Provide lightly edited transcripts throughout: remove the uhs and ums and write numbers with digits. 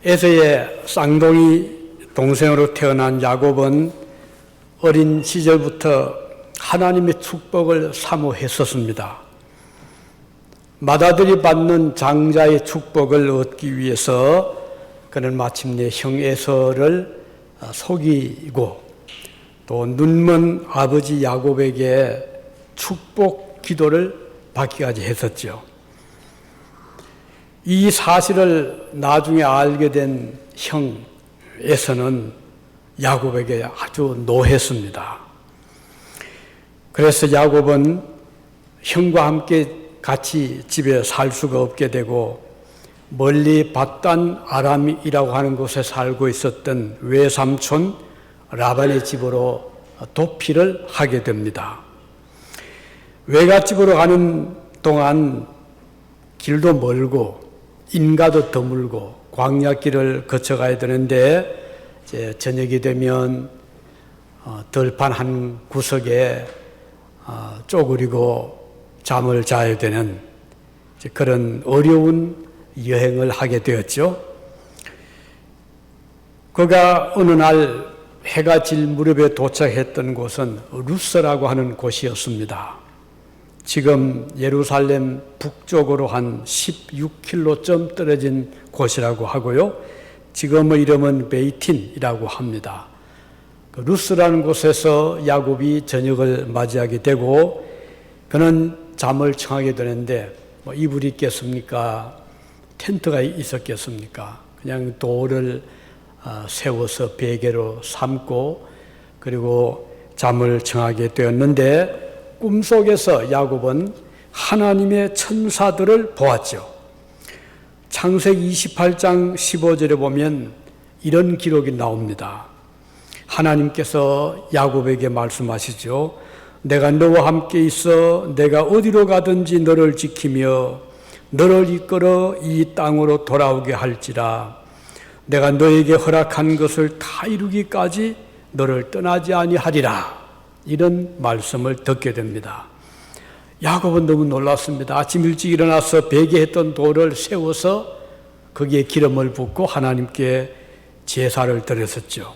에서의 쌍둥이 동생으로 태어난 야곱은 어린 시절부터 하나님의 축복을 사모했었습니다. 맏아들이 받는 장자의 축복을 얻기 위해서 그는 마침내 형 에서를 속이고 또 눈먼 아버지 야곱에게 축복 기도를 받기까지 했었죠. 이 사실을 나중에 알게 된 형 에서는 야곱에게 아주 노했습니다. 그래서 야곱은 형과 함께 같이 집에 살 수가 없게 되고 멀리 밧단 아람이라고 하는 곳에 살고 있었던 외삼촌 라반의 집으로 도피를 하게 됩니다. 외갓집으로 가는 동안 길도 멀고 인가도 드물고 광야길을 거쳐가야 되는데 이제 저녁이 되면 들판 한 구석에 쪼그리고 잠을 자야 되는 그런 어려운 여행을 하게 되었죠. 그가 어느 날 해가 질 무렵에 도착했던 곳은 루스라고 하는 곳이었습니다. 지금 예루살렘 북쪽으로 한 16km쯤 떨어진 곳이라고 하고요. 지금의 이름은 베이틴이라고 합니다. 루스라는 곳에서 야곱이 저녁을 맞이하게 되고 그는 잠을 청하게 되는데 이불이 있겠습니까? 텐트가 있었겠습니까? 그냥 돌을 세워서 베개로 삼고 그리고 잠을 청하게 되었는데 꿈속에서 야곱은 하나님의 천사들을 보았죠. 창세기 28장 15절에 보면 이런 기록이 나옵니다. 하나님께서 야곱에게 말씀하시죠. 내가 너와 함께 있어 내가 어디로 가든지 너를 지키며 너를 이끌어 이 땅으로 돌아오게 할지라. 내가 너에게 허락한 것을 다 이루기까지 너를 떠나지 아니하리라. 이런 말씀을 듣게 됩니다. 야곱은 너무 놀랐습니다. 아침 일찍 일어나서 베개했던 돌을 세워서 거기에 기름을 붓고 하나님께 제사를 드렸었죠.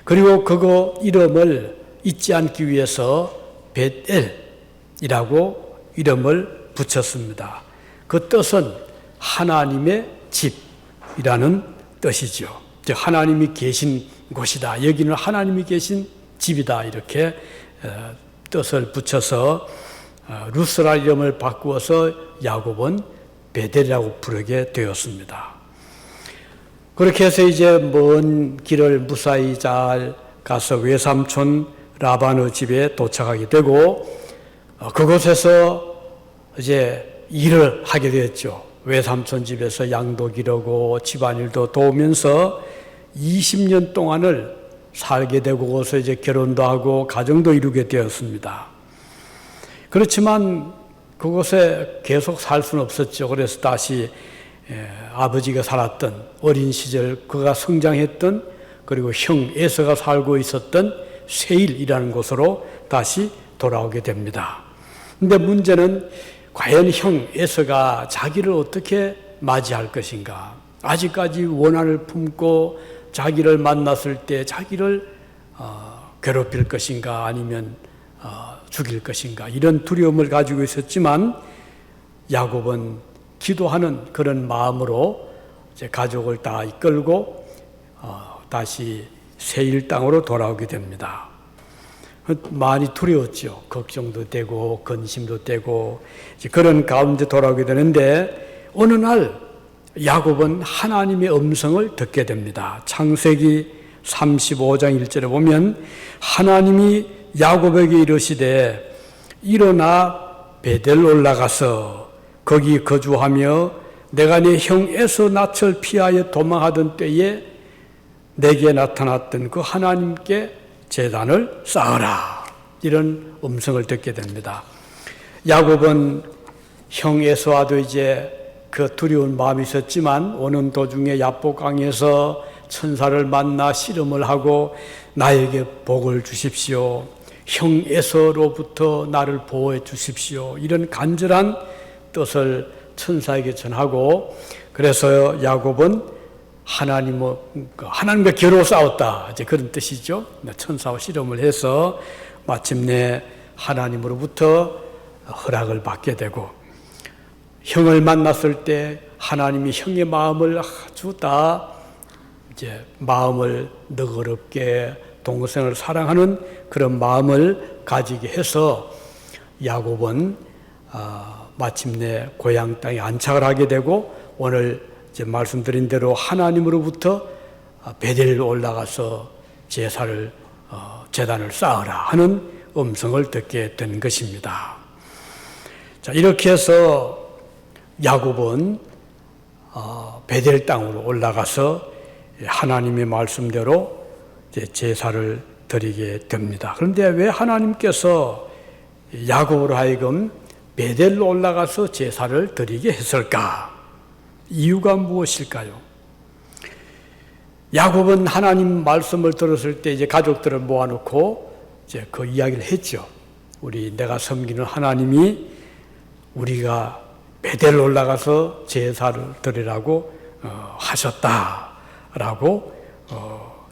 그리고 그거 이름을 잊지 않기 위해서 벳엘이라고 이름을 붙였습니다. 그 뜻은 하나님의 집이라는 뜻이죠. 즉 하나님이 계신 곳이다. 여기는 하나님이 계신 집이다. 이렇게 뜻을 붙여서 루스라 이름을 바꾸어서 야곱은 베델이라고 부르게 되었습니다. 그렇게 해서 이제 먼 길을 무사히 잘 가서 외삼촌 라반의 집에 도착하게 되고 그곳에서 이제 일을 하게 되었죠. 외삼촌 집에서 양도 기르고 집안일도 도우면서 20년 동안을 살게 되고 거기서 이제 결혼도 하고 가정도 이루게 되었습니다. 그렇지만 그곳에 계속 살 수는 없었죠. 그래서 다시 아버지가 살았던 어린 시절 그가 성장했던 그리고 형 에서가 살고 있었던 세일이라는 곳으로 다시 돌아오게 됩니다. 근데 문제는 과연 형 에서가 자기를 어떻게 맞이할 것인가? 아직까지 원한을 품고 자기를 만났을 때 자기를 괴롭힐 것인가 아니면 죽일 것인가 이런 두려움을 가지고 있었지만 야곱은 기도하는 그런 마음으로 이제 가족을 다 이끌고 다시 세일 땅으로 돌아오게 됩니다. 많이 두려웠죠. 걱정도 되고 근심도 되고 그런 가운데 돌아오게 되는데 어느 날 야곱은 하나님의 음성을 듣게 됩니다. 창세기 35장 1절에 보면 하나님이 야곱에게 이르시되 일어나 베델 올라가서 거기 거주하며 내가 네 형 에서 낯을 피하여 도망하던 때에 내게 나타났던 그 하나님께 제단을 쌓으라. 이런 음성을 듣게 됩니다. 야곱은 형 에서와도 이제 그 두려운 마음이 있었지만 오는 도중에 야복강에서 천사를 만나 씨름을 하고 나에게 복을 주십시오. 형 에서로부터 나를 보호해 주십시오. 이런 간절한 뜻을 천사에게 전하고 그래서 야곱은 하나님과 겨루 싸웠다. 이제 그런 뜻이죠. 천사와 실험을 해서 마침내 하나님으로부터 허락을 받게 되고, 형을 만났을 때 하나님이 형의 마음을 아주 다 이제 마음을 너그럽게 동생을 사랑하는 그런 마음을 가지게 해서 야곱은 마침내 고향 땅에 안착을 하게 되고, 오늘 이제 말씀드린 대로 하나님으로부터 베델로 올라가서 제단을 쌓으라 하는 음성을 듣게 된 것입니다. 자, 이렇게 해서 야곱은 베델 땅으로 올라가서 하나님의 말씀대로 제사를 드리게 됩니다. 그런데 왜 하나님께서 야곱으로 하여금 베델로 올라가서 제사를 드리게 했을까? 이유가 무엇일까요? 야곱은 하나님 말씀을 들었을 때 이제 가족들을 모아놓고 이제 그 이야기를 했죠. 내가 섬기는 하나님이 우리가 베델로 올라가서 제사를 드리라고 하셨다라고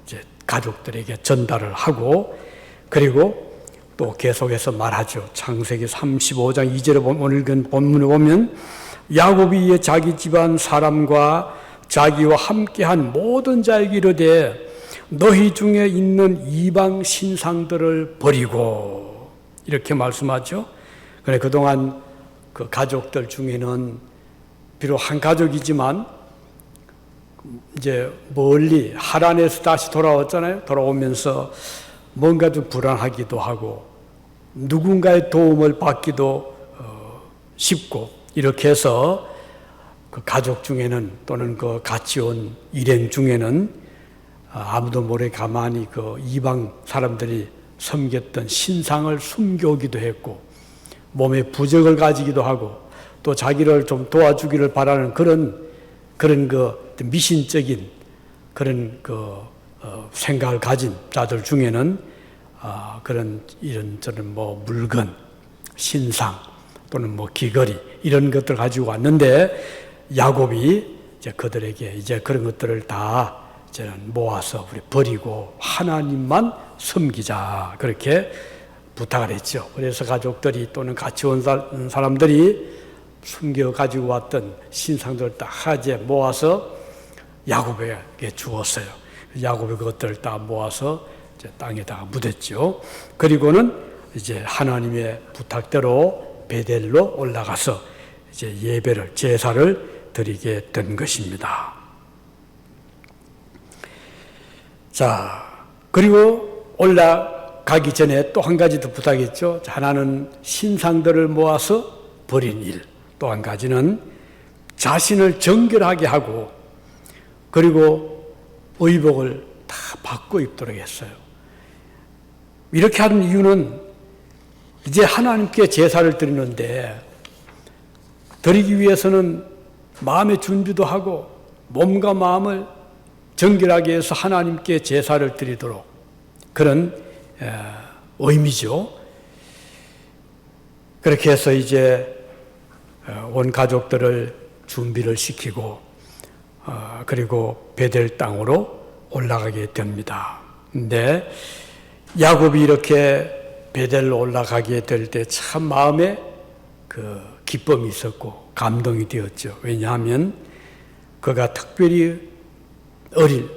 이제 가족들에게 전달을 하고, 그리고 또 계속해서 말하죠. 창세기 35장 2절에 오늘 본문에 보면 야곱이 이에 자기 집안 사람과 자기와 함께한 모든 자에게 이르되 너희 중에 있는 이방 신상들을 버리고, 이렇게 말씀하죠. 그래, 그동안 그 가족들 중에는 비록 한 가족이지만 이제 멀리 하란에서 다시 돌아왔잖아요. 돌아오면서 뭔가 좀 불안하기도 하고 누군가의 도움을 받기도 쉽고, 이렇게 해서 그 가족 중에는 또는 그 같이 온 일행 중에는 아무도 모르게 가만히 그 이방 사람들이 섬겼던 신상을 숨겨오기도 했고, 몸에 부적을 가지기도 하고, 또 자기를 좀 도와주기를 바라는 그런 그 미신적인 그런 생각을 가진 자들 중에는 그런 이런저런 물건, 신상 또는 귀걸이 이런 것들 가지고 왔는데, 야곱이 이제 그들에게 이제 그런 것들을 다 모아서 우리 버리고 하나님만 섬기자, 그렇게 부탁을 했죠. 그래서 가족들이 또는 같이 온 사람들이 숨겨 가지고 왔던 신상들을 다 이제 모아서 야곱에게 주었어요. 야곱이 그것들을 다 모아서 이제 땅에다가 묻었죠. 그리고는 이제 하나님의 부탁대로 베델로 올라가서 이제 제사를 드리게 된 것입니다. 자, 그리고 올라가기 전에 또 한 가지 더 부탁했죠. 하나는 신상들을 모아서 버린 일, 또 한 가지는 자신을 정결하게 하고, 그리고 의복을 다 바꿔 입도록 했어요. 이렇게 하는 이유는 이제 하나님께 제사를 드리는데, 드리기 위해서는 마음의 준비도 하고 몸과 마음을 정결하게 해서 하나님께 제사를 드리도록, 그런 의미죠. 그렇게 해서 이제 온 가족들을 준비를 시키고, 그리고 베델 땅으로 올라가게 됩니다. 근데 야곱이 이렇게 베델로 올라가게 될 때 참 마음에 그 기쁨이 있었고 감동이 되었죠. 왜냐하면 그가 특별히 어릴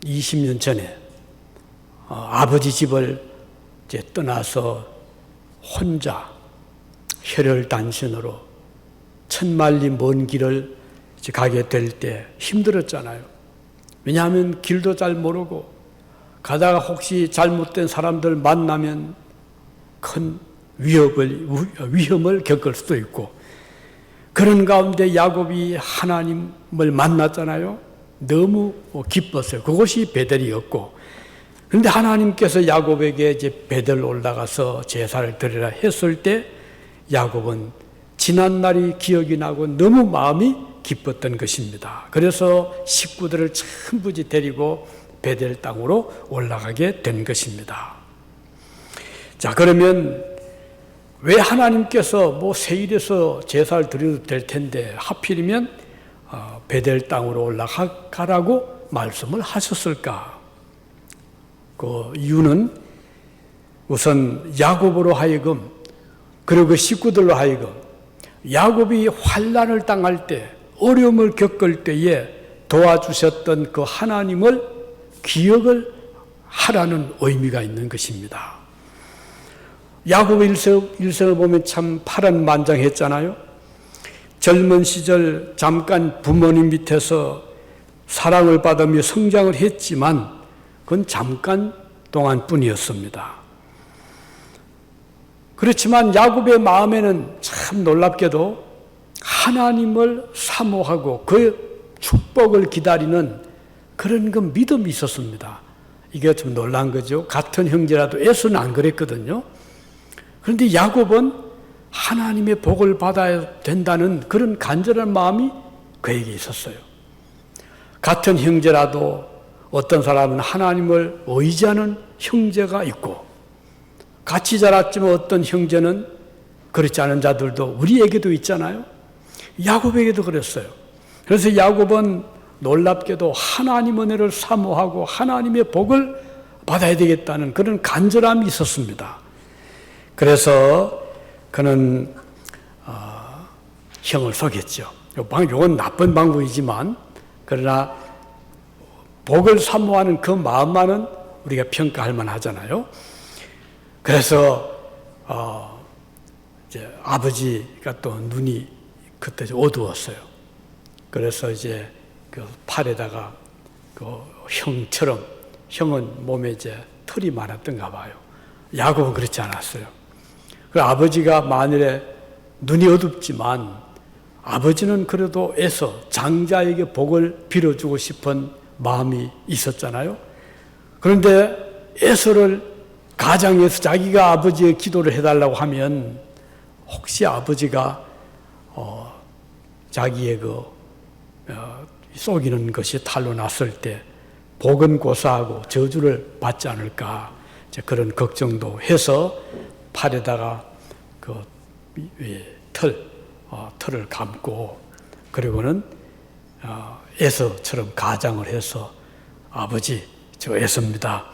20년 전에 아버지 집을 이제 떠나서 혼자 혈혈단신으로 천만리 먼 길을 이제 가게 될 때 힘들었잖아요. 왜냐하면 길도 잘 모르고 가다가 혹시 잘못된 사람들 만나면 큰 위험을 겪을 수도 있고, 그런 가운데 야곱이 하나님을 만났잖아요. 너무 기뻤어요. 그것이 베델이었고, 그런데 하나님께서 야곱에게 이제 베델 올라가서 제사를 드리라 했을 때 야곱은 지난 날이 기억이 나고 너무 마음이 기뻤던 것입니다. 그래서 식구들을 전부 데리고 베델 땅으로 올라가게 된 것입니다. 자, 그러면 왜 하나님께서 세일에서 제사를 드려도 될 텐데 하필이면 베델 땅으로 올라가라고 말씀을 하셨을까? 그 이유는 우선 야곱으로 하여금, 그리고 그 식구들로 하여금 야곱이 환난을 당할 때, 어려움을 겪을 때에 도와주셨던 그 하나님을 기억을 하라는 의미가 있는 것입니다. 야곱의 일생을 보면 참 파란만장했잖아요. 젊은 시절 잠깐 부모님 밑에서 사랑을 받으며 성장을 했지만 그건 잠깐 동안뿐이었습니다. 그렇지만 야곱의 마음에는 참 놀랍게도 하나님을 사모하고 그 축복을 기다리는 그런 그 믿음이 있었습니다. 이게 좀 놀란 거죠. 같은 형제라도 에서는 안 그랬거든요. 그런데 야곱은 하나님의 복을 받아야 된다는 그런 간절한 마음이 그에게 있었어요. 같은 형제라도 어떤 사람은 하나님을 의지하는 형제가 있고, 같이 자랐지만 어떤 형제는 그렇지 않은 자들도 우리에게도 있잖아요. 야곱에게도 그랬어요. 그래서 야곱은 놀랍게도 하나님 은혜를 사모하고 하나님의 복을 받아야 되겠다는 그런 간절함이 있었습니다. 그래서 그는 형을 속였죠. 이건 나쁜 방법이지만, 그러나 복을 사모하는 그 마음만은 우리가 평가할 만하잖아요. 그래서 이제 아버지가 또 눈이 그때 어두웠어요. 그래서 이제 그 팔에다가 그 형처럼, 형은 몸에 이제 털이 많았던가 봐요. 야곱은 그렇지 않았어요. 그 아버지가 만일에 눈이 어둡지만 아버지는 그래도 애써 장자에게 복을 빌어주고 싶은 마음이 있었잖아요. 그런데 에서를 가장에서 자기가 아버지의 기도를 해달라고 하면 혹시 아버지가 자기의 속이는 것이 탄로 났을 때 복은 고사하고 저주를 받지 않을까, 그런 걱정도 해서 팔에다가 그 털을 감고, 그리고는 에서처럼 가장을 해서 아버지, 저 에서입니다.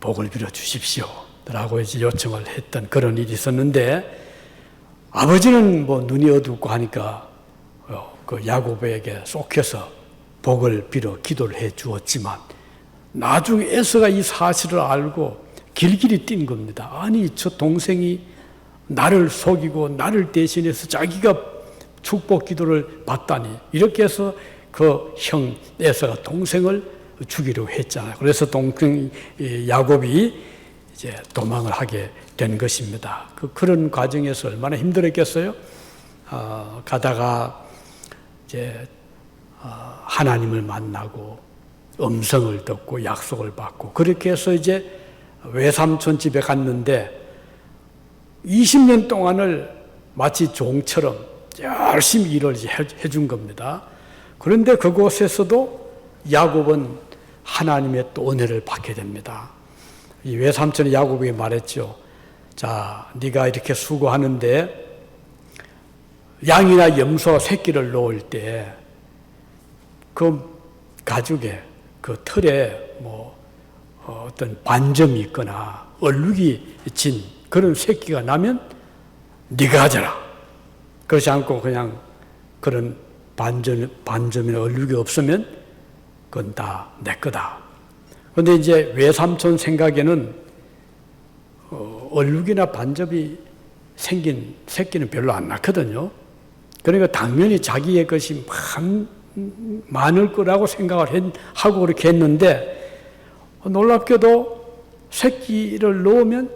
복을 빌어 주십시오. 라고 이제 요청을 했던 그런 일이 있었는데, 아버지는 뭐 눈이 어둡고 하니까 그 야곱에게 쏙해서 복을 빌어 기도를 해 주었지만, 나중에 에서가 이 사실을 알고 길길이 뛴 겁니다. 아니, 저 동생이 나를 속이고 나를 대신해서 자기가 축복 기도를 받다니, 이렇게 해서 그 형 에서가 동생을 죽이려고 했잖아요. 그래서 동생 야곱이 이제 도망을 하게 된 것입니다. 그런 과정에서 얼마나 힘들었겠어요? 가다가 이제 하나님을 만나고 음성을 듣고 약속을 받고, 그렇게 해서 이제 외삼촌 집에 갔는데 20년 동안을 마치 종처럼 열심히 일을 해준 겁니다. 그런데 그곳에서도 야곱은 하나님의 또 은혜를 받게 됩니다. 이 외삼촌이 야곱에게 말했죠. 자, 네가 이렇게 수고하는데 양이나 염소 새끼를 놓을 때 그 가죽에, 그 털에 뭐 어떤 반점이 있거나 얼룩이 진 그런 새끼가 나면 네가 하자라. 그렇지 않고 그냥 그런 반점이나 얼룩이 없으면 그건 다 내 거다. 그런데 이제 외삼촌 생각에는 얼룩이나 반점이 생긴 새끼는 별로 안 낳거든요. 그러니까 당연히 자기의 것이 많을 거라고 생각을 하고 그렇게 했는데, 놀랍게도 새끼를 놓으면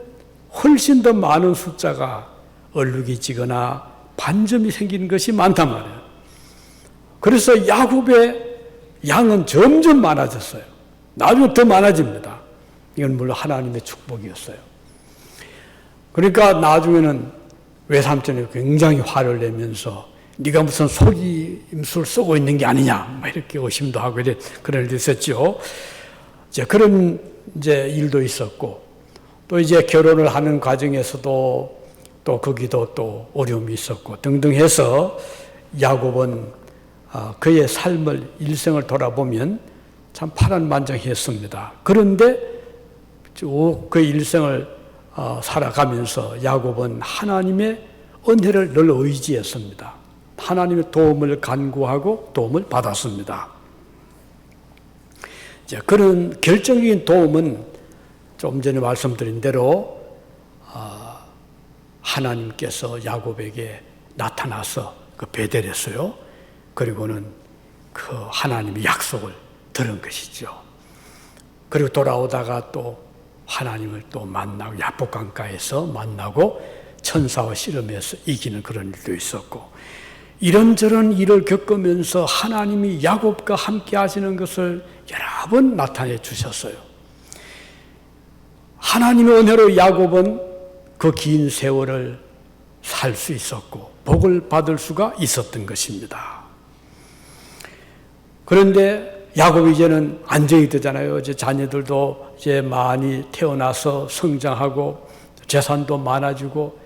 훨씬 더 많은 숫자가 얼룩이 지거나 반점이 생긴 것이 많단 말이에요. 그래서 야곱의 양은 점점 많아졌어요. 나중에 더 많아집니다. 이건 물론 하나님의 축복이었어요. 그러니까 나중에는 외삼촌이 굉장히 화를 내면서 네가 무슨 속임수를 쓰고 있는 게 아니냐, 이렇게 의심도 하고 그런 일도 있었죠. 이제 그런 이제 일도 있었고, 또 이제 결혼을 하는 과정에서도 또 거기도 또 어려움이 있었고 등등 해서 야곱은 그의 삶을, 일생을 돌아보면 참 파란만장했습니다. 그런데 쭉 그 일생을 살아가면서 야곱은 하나님의 은혜를 늘 의지했습니다. 하나님의 도움을 간구하고 도움을 받았습니다. 그런 결정적인 도움은 좀 전에 말씀드린 대로 하나님께서 야곱에게 나타나서 그 베델했어요. 그리고는 그 하나님의 약속을 들은 것이죠. 그리고 돌아오다가 또 하나님을 또 만나고 야복강가에서 만나고 천사와 씨름해서 이기는 그런 일도 있었고, 이런저런 일을 겪으면서 하나님이 야곱과 함께 하시는 것을 여러 번 나타내 주셨어요. 하나님의 은혜로 야곱은 그 긴 세월을 살 수 있었고 복을 받을 수가 있었던 것입니다. 그런데 야곱이 이제는 안정이 되잖아요. 이제 자녀들도 이제 많이 태어나서 성장하고 재산도 많아지고,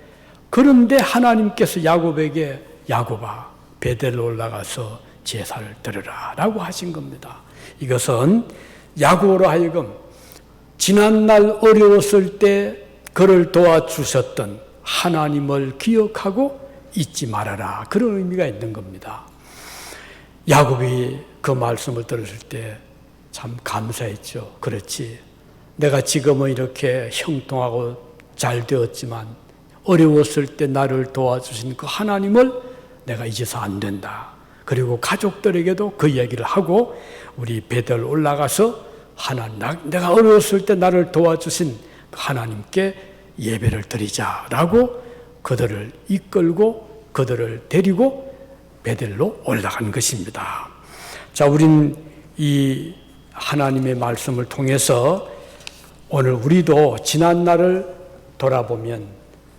그런데 하나님께서 야곱에게 야곱아 베델로 올라가서 제사를 드려라 라고 하신 겁니다. 이것은 야곱으로 하여금 지난날 어려웠을 때 그를 도와주셨던 하나님을 기억하고 잊지 말아라, 그런 의미가 있는 겁니다. 야곱이 그 말씀을 들었을 때 참 감사했죠. 그렇지, 내가 지금은 이렇게 형통하고 잘 되었지만 어려웠을 때 나를 도와주신 그 하나님을 내가 잊어서 안 된다. 그리고 가족들에게도 그 이야기를 하고 우리 베델 올라가서 내가 어려웠을 때 나를 도와주신 하나님께 예배를 드리자라고 그들을 이끌고 그들을 데리고 베델로 올라간 것입니다. 자, 우린 이 하나님의 말씀을 통해서 오늘 우리도 지난 날을 돌아보면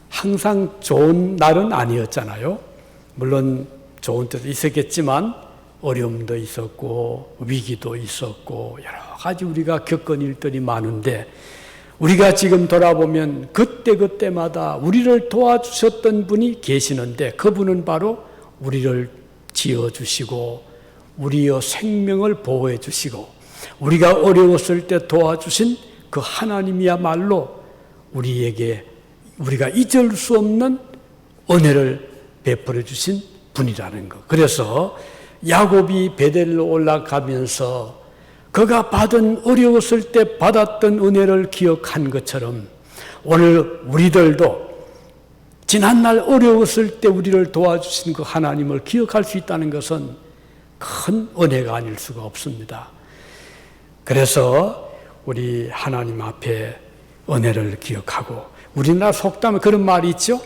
항상 좋은 날은 아니었잖아요. 물론 좋은 때도 있었겠지만 어려움도 있었고 위기도 있었고 여러 가지 우리가 겪은 일들이 많은데, 우리가 지금 돌아보면 그때그때마다 우리를 도와주셨던 분이 계시는데, 그분은 바로 우리를 지어주시고 우리의 생명을 보호해 주시고 우리가 어려웠을 때 도와주신 그 하나님이야말로 우리에게 우리가 잊을 수 없는 은혜를 베풀어 주신 분이라는 것. 그래서 야곱이 베델로 올라가면서 그가 받은 어려웠을 때 받았던 은혜를 기억한 것처럼 오늘 우리들도 지난날 어려웠을 때 우리를 도와주신 그 하나님을 기억할 수 있다는 것은 큰 은혜가 아닐 수가 없습니다. 그래서 우리 하나님 앞에 은혜를 기억하고, 우리나라 속담에 그런 말이 있죠.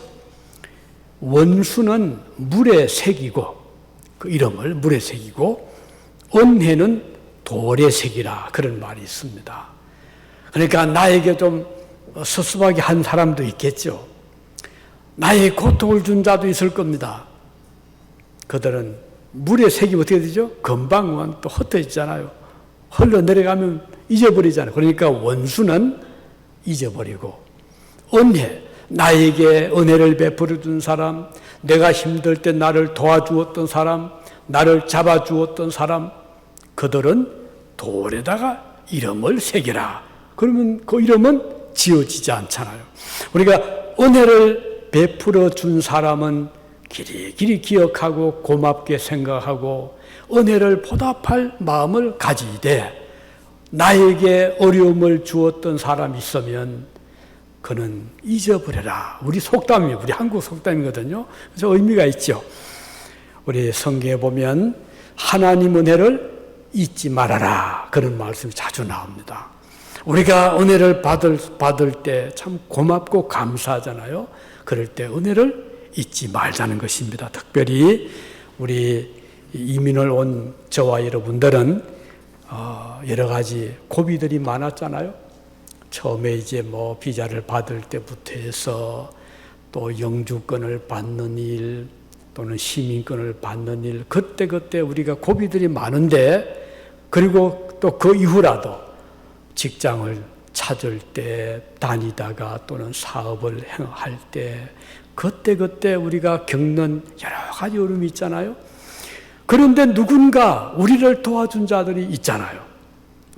원수는 물에 새기고, 그 이름을 물에 새기고 은혜는 돌에 새기라, 그런 말이 있습니다. 그러니까 나에게 좀 섭섭하게 한 사람도 있겠죠. 나에게 고통을 준 자도 있을 겁니다. 그들은 물에 새기면 어떻게 되죠? 금방은 또 흩어지잖아요. 흘러내려가면 잊어버리잖아요. 그러니까 원수는 잊어버리고 은혜, 나에게 은혜를 베풀어 준 사람, 내가 힘들 때 나를 도와주었던 사람, 나를 잡아주었던 사람, 그들은 돌에다가 이름을 새겨라. 그러면 그 이름은 지워지지 않잖아요. 우리가 은혜를 베풀어 준 사람은 길이길이 기억하고 고맙게 생각하고 은혜를 보답할 마음을 가지되, 나에게 어려움을 주었던 사람이 있으면 그는 잊어버려라. 우리 속담이에요. 우리 한국 속담이거든요. 그래서 의미가 있죠. 우리 성경에 보면 하나님 은혜를 잊지 말아라, 그런 말씀이 자주 나옵니다. 우리가 은혜를 받을 때 참 고맙고 감사하잖아요. 그럴 때 은혜를 잊지 말자는 것입니다. 특별히 우리 이민을 온 저와 여러분들은 여러 가지 고비들이 많았잖아요. 처음에 이제 뭐 비자를 받을 때부터 해서 또 영주권을 받는 일 또는 시민권을 받는 일, 그때 우리가 고비들이 많은데, 그리고 또 그 이후라도 직장을 찾을 때, 다니다가 또는 사업을 할 때 그때 우리가 겪는 여러 가지 어려움이 있잖아요. 그런데 누군가 우리를 도와준 자들이 있잖아요.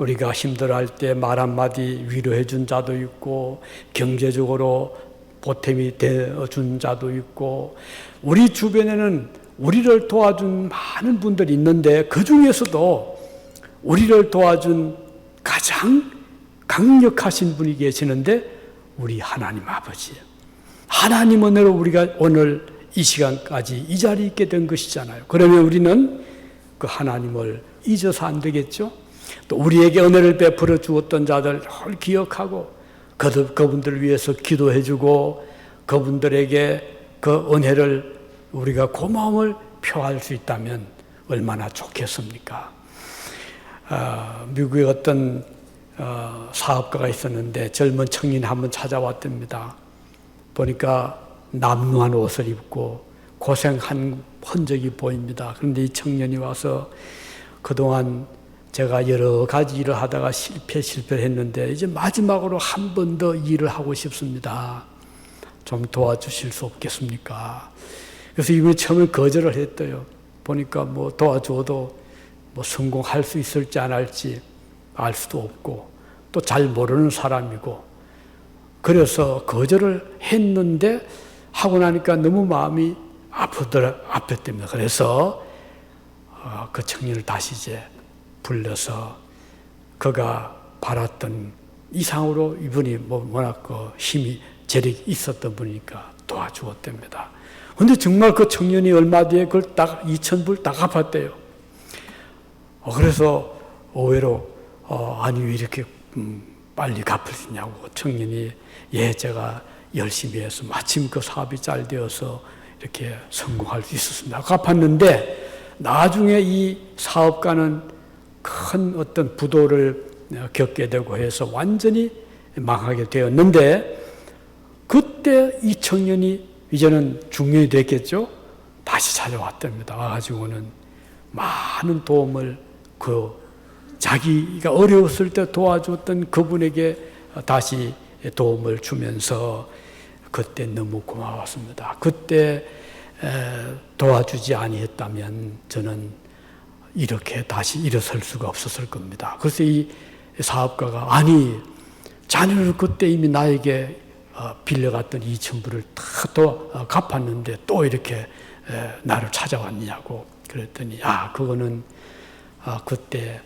우리가 힘들어할 때 말 한마디 위로해 준 자도 있고, 경제적으로 보탬이 되어준 자도 있고, 우리 주변에는 우리를 도와준 많은 분들이 있는데, 그 중에서도 우리를 도와준 가장 강력하신 분이 계시는데 우리 하나님 아버지예요. 하나님 은혜로 우리가 오늘 이 시간까지 이 자리에 있게 된 것이잖아요. 그러면 우리는 그 하나님을 잊어서 안 되겠죠? 또 우리에게 은혜를 베풀어 주었던 자들 늘 기억하고 그분들을 위해서 기도해주고 그분들에게 그 은혜를 우리가 고마움을 표할 수 있다면 얼마나 좋겠습니까? 미국에 어떤 사업가가 있었는데 젊은 청년이 한번 찾아왔답니다. 보니까 남루한 옷을 입고 고생한 흔적이 보입니다. 그런데 이 청년이 와서 그동안 제가 여러 가지 일을 하다가 실패를 했는데 이제 마지막으로 한 번 더 일을 하고 싶습니다. 좀 도와주실 수 없겠습니까? 그래서 이분이 처음에 거절을 했대요. 보니까 뭐 도와줘도 뭐 성공할 수 있을지 안 할지 알 수도 없고 또 잘 모르는 사람이고 그래서 거절을 했는데 하고 나니까 너무 마음이 아팠답니다. 그래서 그 청년을 다시 이제 불러서 그가 바랐던 이상으로 이분이 뭐 워낙 그 힘이 재력이 있었던 분이니까 도와주었답니다. 근데 정말 그 청년이 얼마 뒤에 그걸 딱 2,000불 딱 갚았대요. 그래서 오해로 아니 왜 이렇게 빨리 갚을 수 있냐고 청년이 제가 열심히 해서 마침 그 사업이 잘 되어서 이렇게 성공할 수 있었습니다. 갚았는데 나중에 이 사업가는 큰 어떤 부도를 겪게 되고 해서 완전히 망하게 되었는데 그때 이 청년이 이제는 중년이 됐겠죠? 다시 찾아왔답니다. 와가지고는 많은 도움을 자기가 어려웠을 때 도와줬던 그분에게 다시 도움을 주면서 그때 너무 고마웠습니다. 그때 도와주지 아니했다면 저는 이렇게 다시 일어설 수가 없었을 겁니다. 그래서 이 사업가가 아니 자네는 그때 이미 나에게 빌려갔던 2,000불을 다 또 갚았는데 또 이렇게 나를 찾아왔냐고 그랬더니 그거는 그때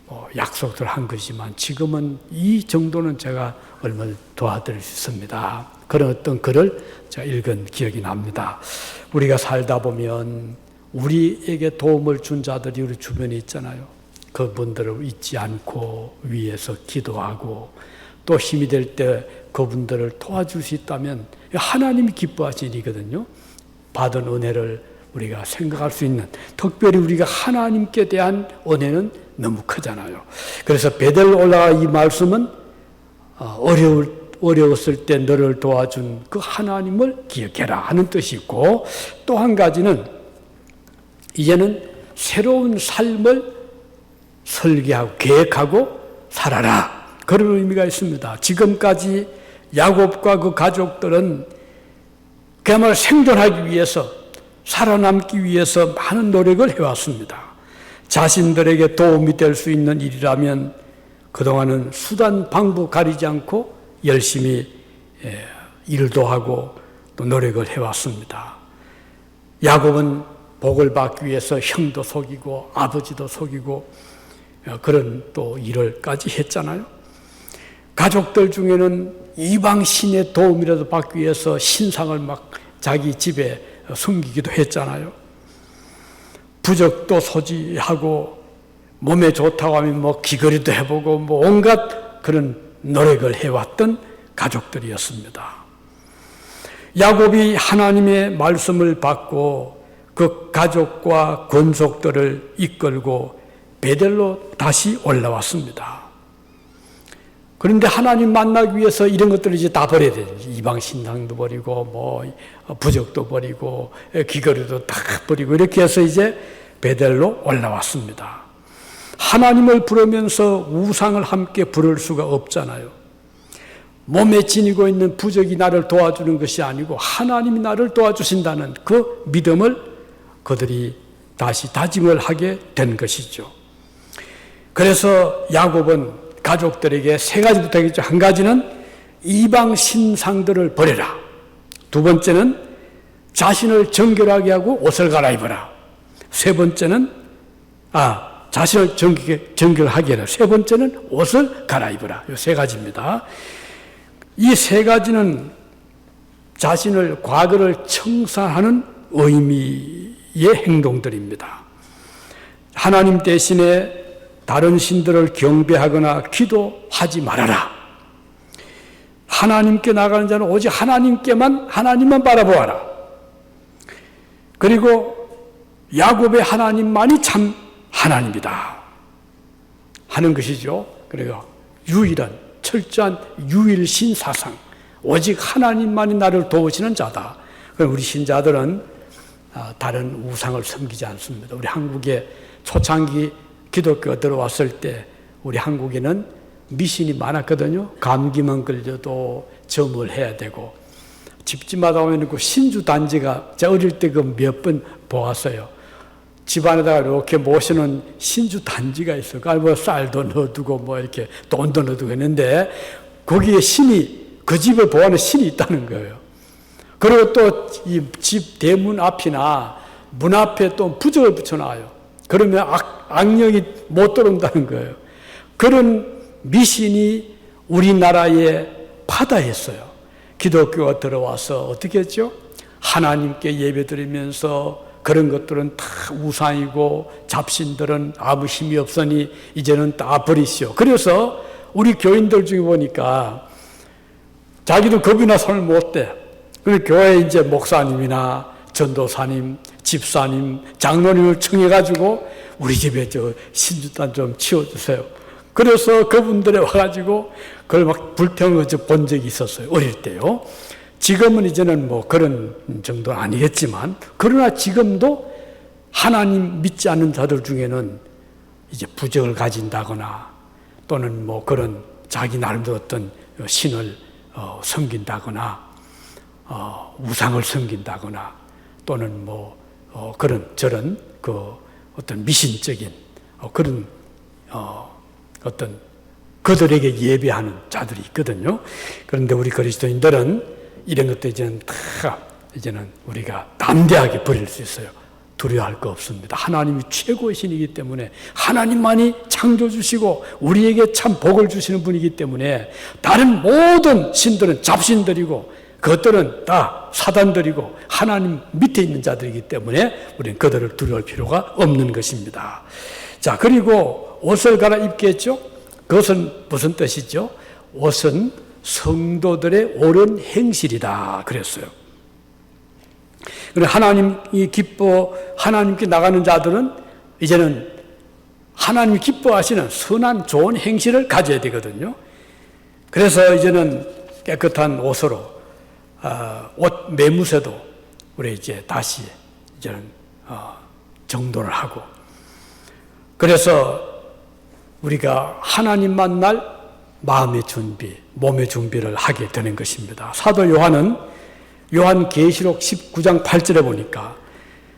뭐 약속을 한 것이지만 지금은 이 정도는 제가 얼마나 도와드릴 수 있습니다. 그런 어떤 글을 제가 읽은 기억이 납니다. 우리가 살다 보면 우리에게 도움을 준 자들이 우리 주변에 있잖아요. 그분들을 잊지 않고 위해서 기도하고 또 힘이 될 때 그분들을 도와줄 수 있다면 하나님이 기뻐하시는 일이거든요. 받은 은혜를 우리가 생각할 수 있는, 특별히 우리가 하나님께 대한 은혜는 너무 크잖아요. 그래서 베델로 올라가 이 말씀은 어려웠을 때 너를 도와준 그 하나님을 기억해라 하는 뜻이 있고, 또 한 가지는 이제는 새로운 삶을 설계하고 계획하고 살아라, 그런 의미가 있습니다. 지금까지 야곱과 그 가족들은 그야말로 생존하기 위해서, 살아남기 위해서 많은 노력을 해왔습니다. 자신들에게 도움이 될 수 있는 일이라면 그동안은 수단 방법 가리지 않고 열심히 일도 하고 또 노력을 해왔습니다. 야곱은 복을 받기 위해서 형도 속이고 아버지도 속이고 그런 또 일을까지 했잖아요. 가족들 중에는 이방 신의 도움이라도 받기 위해서 신상을 막 자기 집에 숨기기도 했잖아요. 부적도 소지하고 몸에 좋다고 하면 뭐 귀걸이도 해보고 뭐 온갖 그런 노력을 해왔던 가족들이었습니다. 야곱이 하나님의 말씀을 받고 그 가족과 권속들을 이끌고 베델로 다시 올라왔습니다. 그런데 하나님 만나기 위해서 이런 것들을 이제 다 버려야 돼요. 이방 신앙도 버리고 뭐 부적도 버리고 귀걸이도 다 버리고 이렇게 해서 이제 베델로 올라왔습니다. 하나님을 부르면서 우상을 함께 부를 수가 없잖아요. 몸에 지니고 있는 부적이 나를 도와주는 것이 아니고 하나님이 나를 도와주신다는 그 믿음을 그들이 다시 다짐을 하게 된 것이죠. 그래서 야곱은 가족들에게 세 가지 부탁했죠. 한 가지는 이방 신상들을 버려라. 두 번째는 자신을 정결하게 하고 옷을 갈아입어라. 세 번째는 자신을 정결하게 해라. 세 번째는 옷을 갈아입어라. 이 세 가지입니다. 이 세 가지는 자신을 과거를 청산하는 의미의 행동들입니다. 하나님 대신에 다른 신들을 경배하거나 기도하지 말아라. 하나님께 나가는 자는 오직 하나님만 바라보아라. 그리고 야곱의 하나님만이 참 하나님이다 하는 것이죠. 그리고 유일한 철저한 유일신 사상, 오직 하나님만이 나를 도우시는 자다. 우리 신자들은 다른 우상을 섬기지 않습니다. 우리 한국에 초창기 기독교가 들어왔을 때 우리 한국에는 미신이 많았거든요. 감기만 걸려도 점을 해야 되고, 집집마다 오면 그 신주 단지가 제가 어릴 때 그 몇 번 보았어요. 집안에다가 이렇게 모시는 신주 단지가 있어요. 뭐 쌀도 넣어두고 뭐 이렇게 돈도 넣어두고 했는데 거기에 신이, 그 집을 보호하는 신이 있다는 거예요. 그리고 또 이 집 대문 앞이나 문 앞에 또 부적을 붙여놔요. 그러면 악령이 못 들어온다는 거예요. 그런 미신이 우리나라에 파다했어요. 기독교가 들어와서 어떻게 했죠? 하나님께 예배드리면서 그런 것들은 다 우상이고 잡신들은 아무 힘이 없으니 이제는 다 버리시오. 그래서 우리 교인들 중에 보니까 자기도 겁이나 손을 못 대. 그래서 교회 이제 목사님이나 전도사님, 집사님, 장로님을 청해가지고 우리 집에 저 신주단 좀 치워주세요. 그래서 그분들이 와가지고 그걸 막 불평을 본 적이 있었어요. 어릴 때요. 지금은 이제는 뭐 그런 정도는 아니겠지만, 그러나 지금도 하나님 믿지 않는 자들 중에는 이제 부적을 가진다거나 또는 뭐 그런 자기 나름대로 어떤 신을 섬긴다거나 우상을 섬긴다거나 또는 뭐 그런 저런 그 어떤 미신적인 그런 어떤 그들에게 예배하는 자들이 있거든요. 그런데 우리 그리스도인들은 이런 것도 이제는 우리가 담대하게 버릴 수 있어요. 두려워할 거 없습니다. 하나님이 최고의 신이기 때문에, 하나님만이 창조주시고 우리에게 참 복을 주시는 분이기 때문에 다른 모든 신들은 잡신들이고 그것들은 다 사단들이고 하나님 밑에 있는 자들이기 때문에 우리는 그들을 두려울 필요가 없는 것입니다. 자, 그리고 옷을 갈아입게 했죠. 그것은 무슨 뜻이죠? 옷은 성도들의 옳은 행실이다 그랬어요. 그리고 하나님께 나가는 자들은 이제는 하나님이 기뻐하시는 선한 좋은 행실을 가져야 되거든요. 그래서 이제는 깨끗한 옷으로 옷 매무새도 우리 이제 다시 이제는 정돈을 하고, 그래서 우리가 하나님 만날 마음의 준비, 몸의 준비를 하게 되는 것입니다. 사도 요한은 요한계시록 19장 8절에 보니까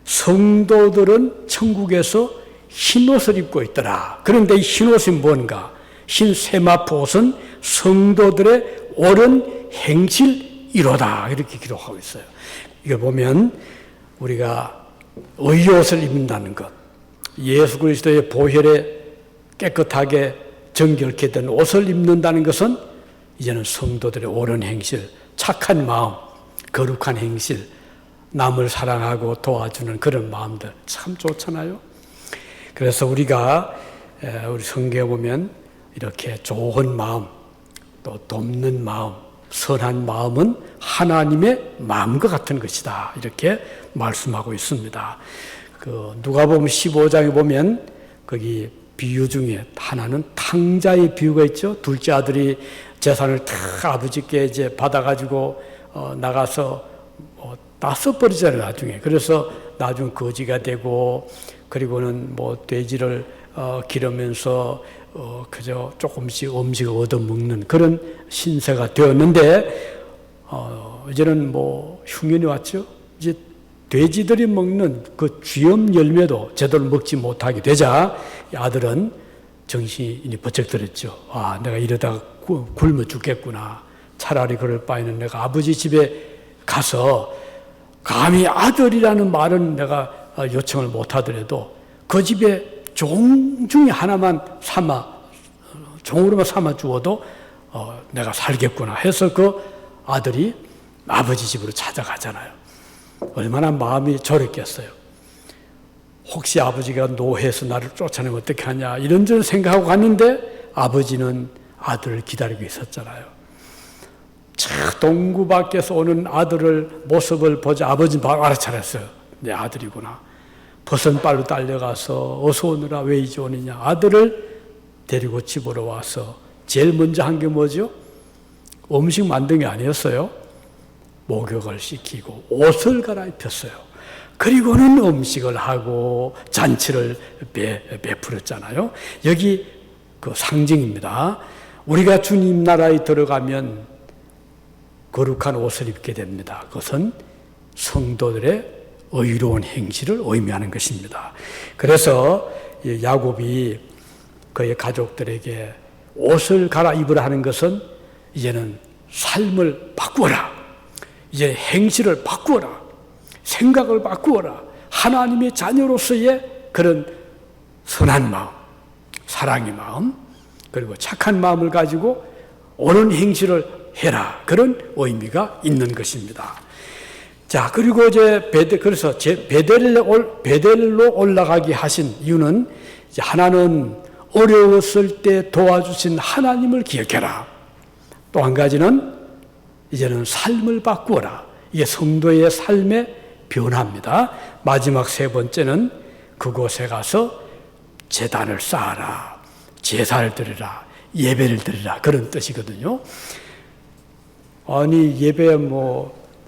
성도들은 천국에서 흰옷을 입고 있더라. 그런데 이 흰옷이 뭔가? 흰 세마포 옷은 성도들의 옳은 행실이로다. 이렇게 기록하고 있어요. 이걸 보면 우리가 의옷을 입는다는 것, 예수 그리스도의 보혈에 깨끗하게 정결케 된 옷을 입는다는 것은 이제는 성도들의 옳은 행실, 착한 마음, 거룩한 행실, 남을 사랑하고 도와주는 그런 마음들 참 좋잖아요. 그래서 우리가 우리 성경에 보면 이렇게 좋은 마음, 또 돕는 마음, 선한 마음은 하나님의 마음과 같은 것이다. 이렇게 말씀하고 있습니다. 그 누가복음 15장에 보면 거기 비유 중에 하나는 탕자의 비유가 있죠. 둘째 아들이 재산을 다 아버지께 이제 받아가지고 나가서 다 써버리잖아요, 나중에. 그래서 나중에 거지가 되고, 그리고는 뭐 돼지를 기르면서 그저 조금씩 음식을 얻어먹는 그런 신세가 되었는데, 이제는 뭐 흉년이 왔죠. 이제 돼지들이 먹는 그 쥐염 열매도 제대로 먹지 못하게 되자 아들은 정신이 번쩍 들었죠. 아, 내가 이러다가 굶어 죽겠구나. 차라리 그럴 바에는 내가 아버지 집에 가서 감히 아들이라는 말은 내가 요청을 못하더라도 그 집에 종 중에 하나만 종으로만 삼아 주어도 내가 살겠구나 해서 그 아들이 아버지 집으로 찾아가잖아요. 얼마나 마음이 졸였겠어요. 혹시 아버지가 노해서 나를 쫓아내면 어떻게 하냐 이런저런 생각하고 갔는데 아버지는 아들을 기다리고 있었잖아요. 동구 밖에서 오는 아들을 모습을 보자 아버지는 바로 알아차렸어요. 내 아들이구나. 버선발로 달려가서 어서 오느라 왜 이제 오느냐. 아들을 데리고 집으로 와서 제일 먼저 한 게 뭐죠? 음식 만든 게 아니었어요. 목욕을 시키고 옷을 갈아입혔어요. 그리고는 음식을 하고 잔치를 베풀었잖아요. 여기 그 상징입니다. 우리가 주님 나라에 들어가면 거룩한 옷을 입게 됩니다. 그것은 성도들의 의로운 행실을 의미하는 것입니다. 그래서 야곱이 그의 가족들에게 옷을 갈아입으라 하는 것은 이제는 삶을 바꾸어라. 이제 행실을 바꾸어라. 생각을 바꾸어라. 하나님의 자녀로서의 그런 선한 마음, 사랑의 마음, 그리고 착한 마음을 가지고 옳은 행실을 해라. 그런 의미가 있는 것입니다. 자, 그리고 이제 그래서 베델로 올라가게 하신 이유는 이제 하나는 어려웠을 때 도와주신 하나님을 기억해라. 또 한 가지는 이제는 삶을 바꾸어라. 이게 성도의 삶의 변화입니다. 마지막 세 번째는 그곳에 가서 제단을 쌓아라. 제사를 드리라. 예배를 드리라. 그런 뜻이거든요. 아니, 예배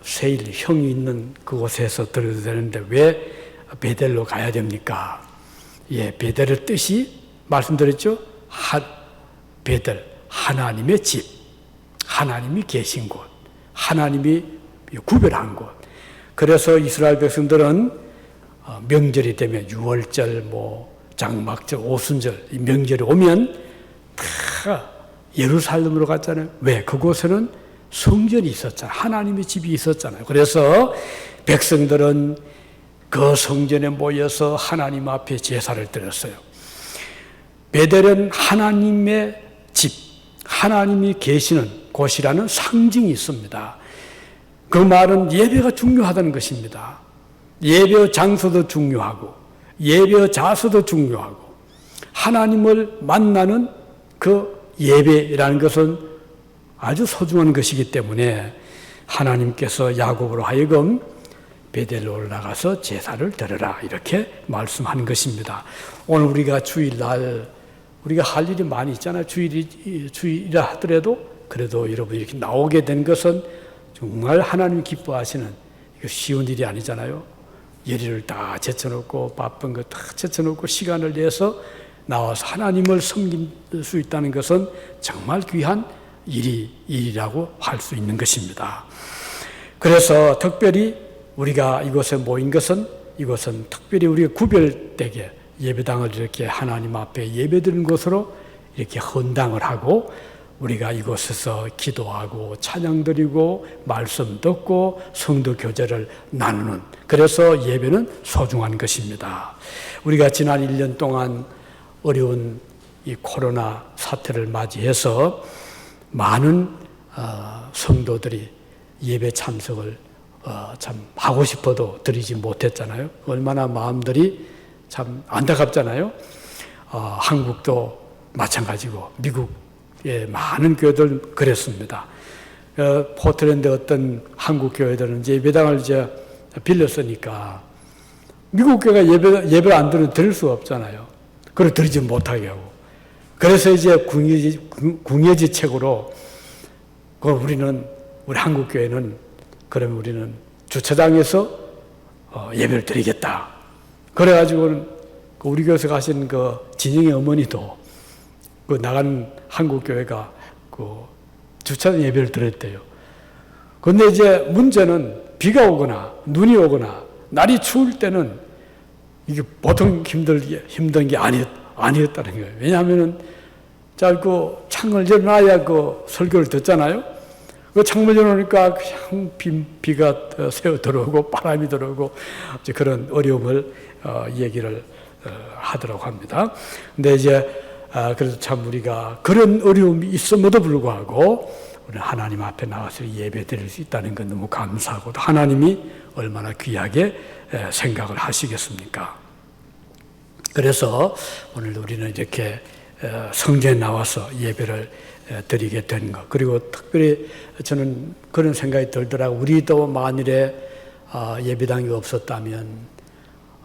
세일 형이 있는 그곳에서 드려도 되는데 왜 베델로 가야 됩니까? 예, 베델의 뜻이 말씀드렸죠? 베델, 하나님의 집, 하나님이 계신 곳, 하나님이 구별한 곳. 그래서 이스라엘 백성들은 명절이 되면 유월절, 장막절, 오순절 이 명절이 오면 다 예루살렘으로 갔잖아요. 왜? 그곳에는 성전이 있었잖아요. 하나님의 집이 있었잖아요. 그래서 백성들은 그 성전에 모여서 하나님 앞에 제사를 드렸어요. 베델은 하나님의 집, 하나님이 계시는 곳이라는 상징이 있습니다. 그 말은 예배가 중요하다는 것입니다. 예배 장소도 중요하고 예배 자세도 중요하고 하나님을 만나는 그 예배라는 것은 아주 소중한 것이기 때문에 하나님께서 야곱으로 하여금 베델로 올라가서 제사를 드려라 이렇게 말씀하는 것입니다. 오늘 우리가 주일날 우리가 할 일이 많이 있잖아요. 주일이라 하더라도 그래도 여러분 이렇게 나오게 된 것은 정말 하나님 기뻐하시는 이거 쉬운 일이 아니잖아요. 예리를 다 제쳐놓고 바쁜 거 다 제쳐놓고 시간을 내서 나와서 하나님을 섬길 수 있다는 것은 정말 귀한 일이라고 할 수 있는 것입니다. 그래서 특별히 우리가 이곳에 모인 것은 이곳은 특별히 우리가 구별되게 예배당을 이렇게 하나님 앞에 예배드리는 곳으로 이렇게 헌당을 하고 우리가 이곳에서 기도하고 찬양드리고 말씀 듣고 성도 교제를 나누는 그래서 예배는 소중한 것입니다. 우리가 지난 1년 동안 어려운 이 코로나 사태를 맞이해서 많은 성도들이 예배 참석을 참 하고 싶어도 드리지 못했잖아요. 얼마나 마음들이 참 안타깝잖아요. 한국도 마찬가지고 미국의 많은 교회들 그랬습니다. 포틀랜드 어떤 한국 교회들은 이제 예배당을 이제 빌렸으니까 미국 교회가 예배를 안 드릴 수가 없잖아요. 그걸 드리지 못하게 하고. 그래서 이제 궁예지책으로 우리 한국 교회는 그러면 우리는 주차장에서 예배를 드리겠다. 그래가지고는 우리 교회에서 가신 그 진영의 어머니도 그 나간 한국 교회가 그 주차장 예배를 드렸대요. 그런데 이제 문제는 비가 오거나 눈이 오거나 날이 추울 때는 이게 보통 힘든 게 아니었다는 거예요. 왜냐하면은 그 창을 열어놔야 그 설교를 듣잖아요. 그 창문 열어놓으니까 그냥 비가 새어 들어오고 바람이 들어오고 이제 그런 어려움을 얘기를 하더라고 합니다. 근데 이제 그래서 참 우리가 그런 어려움이 있음에도 불구하고 우리 하나님 앞에 나와서 예배 드릴 수 있다는 건 너무 감사하고 또 하나님이 얼마나 귀하게 생각을 하시겠습니까? 그래서 오늘 우리는 이렇게 성전에 나와서 예배를 드리게 된 것. 그리고 특별히 저는 그런 생각이 들더라고요. 우리도 만일에 예배당이 없었다면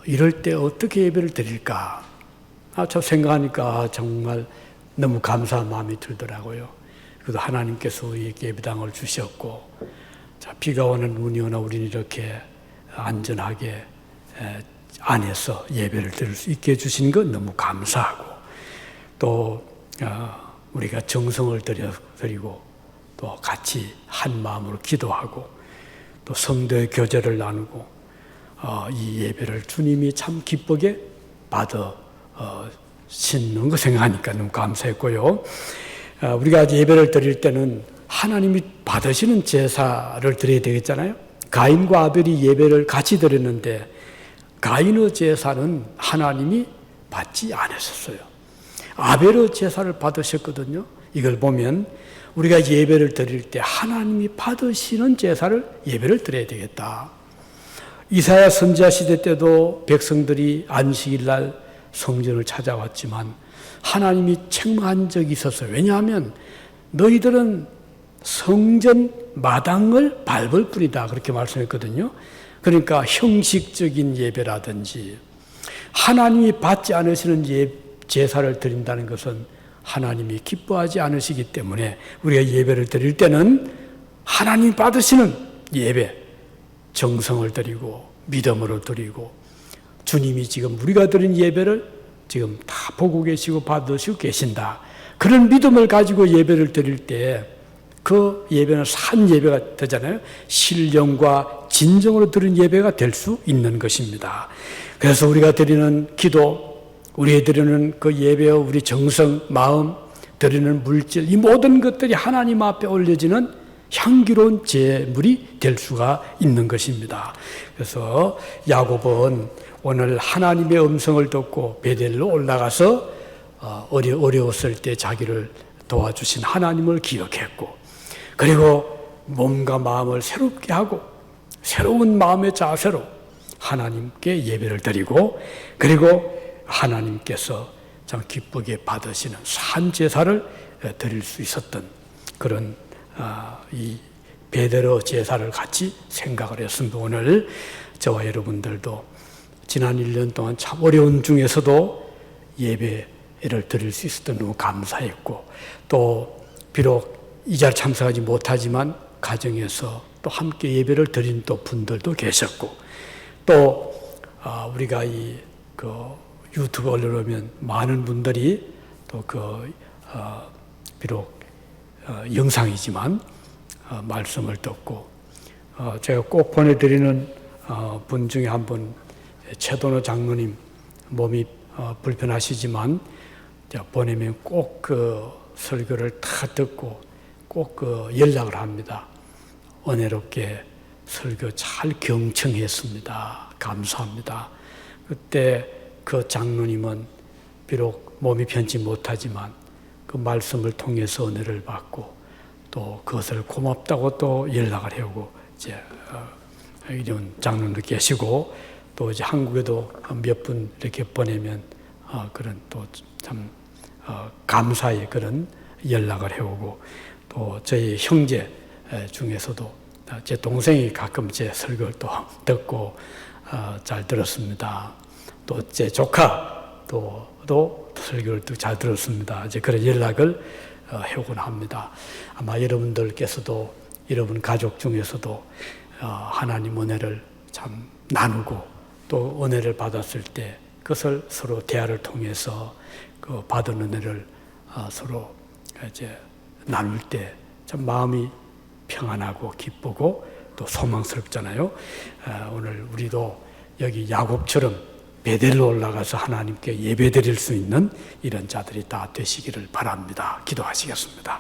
이럴 때 어떻게 예배를 드릴까? 저 생각하니까 정말 너무 감사한 마음이 들더라고요. 그래도 하나님께서 우리에게 예배당을 주셨고, 비가 오는 눈이 오나 우리는 이렇게 안전하게 안에서 예배를 드릴 수 있게 해주신 것 너무 감사하고, 또 우리가 정성을 드리고 또 같이 한 마음으로 기도하고 또 성도의 교제를 나누고 이 예배를 주님이 참 기쁘게 받으시는 거 생각하니까 너무 감사했고요. 우리가 예배를 드릴 때는 하나님이 받으시는 제사를 드려야 되겠잖아요. 가인과 아벨이 예배를 같이 드렸는데 가인의 제사는 하나님이 받지 않으셨어요. 아벨의 제사를 받으셨거든요. 이걸 보면 우리가 예배를 드릴 때 하나님이 받으시는 제사를 예배를 드려야 되겠다. 이사야 선지자 시대 때도 백성들이 안식일 날 성전을 찾아왔지만 하나님이 책망한 적이 있었어요. 왜냐하면 너희들은 성전 마당을 밟을 뿐이다. 그렇게 말씀했거든요. 그러니까 형식적인 예배라든지 하나님이 받지 않으시는 제사를 드린다는 것은 하나님이 기뻐하지 않으시기 때문에 우리가 예배를 드릴 때는 하나님이 받으시는 예배, 정성을 드리고 믿음으로 드리고 주님이 지금 우리가 드린 예배를 지금 다 보고 계시고 받으시고 계신다. 그런 믿음을 가지고 예배를 드릴 때 그 예배는 산 예배가 되잖아요. 신령과 진정으로 드린 예배가 될 수 있는 것입니다. 그래서 우리가 드리는 기도, 우리가 드리는 그 예배와 우리 정성, 마음, 드리는 물질, 이 모든 것들이 하나님 앞에 올려지는 향기로운 제물이 될 수가 있는 것입니다. 그래서 야곱은 오늘 하나님의 음성을 듣고 베델로 올라가서 어려웠을 때 자기를 도와주신 하나님을 기억했고, 그리고 몸과 마음을 새롭게 하고 새로운 마음의 자세로 하나님께 예배를 드리고, 그리고 하나님께서 참 기쁘게 받으시는 산 제사를 드릴 수 있었던 그런 이 베드로 제사를 같이 생각을 했습니다. 오늘 저와 여러분들도 지난 1년 동안 참 어려운 중에서도 예배를 드릴 수 있었던 너무 감사했고, 또 비록 이 자리에 참석하지 못하지만 가정에서 또 함께 예배를 드린 또 분들도 계셨고, 또 우리가 그 유튜브 올려놓으면 많은 분들이 또 비록 영상이지만 말씀을 듣고, 제가 꼭 보내드리는 분 중에 한 분, 최도노 장로님, 몸이 불편하시지만 보내면 꼭 그 설교를 다 듣고 꼭 연락을 합니다. 은혜롭게 설교 잘 경청했습니다. 감사합니다. 그때 그 장로님은 비록 몸이 편치 못하지만 그 말씀을 통해서 은혜를 받고 또 그것을 고맙다고 또 연락을 해오고, 이제 이런 장로도 계시고, 또 이제 한국에도 몇 분 이렇게 보내면 그런 또 참 감사의 그런 연락을 해오고, 또 저희 형제 중에서도 제 동생이 가끔 제 설교를 또 듣고 잘 들었습니다. 또 제 조카도 설교를 또 잘 들었습니다. 이제 그런 연락을 해오곤 합니다. 아마 여러분들께서도 여러분 가족 중에서도 하나님 은혜를 참 나누고 또 은혜를 받았을 때 그것을 서로 대화를 통해서 그 받은 은혜를 서로 이제 나눌 때 참 마음이 평안하고 기쁘고 또 소망스럽잖아요. 오늘 우리도 여기 야곱처럼 베델로 올라가서 하나님께 예배드릴 수 있는 이런 자들이 다 되시기를 바랍니다. 기도하시겠습니다.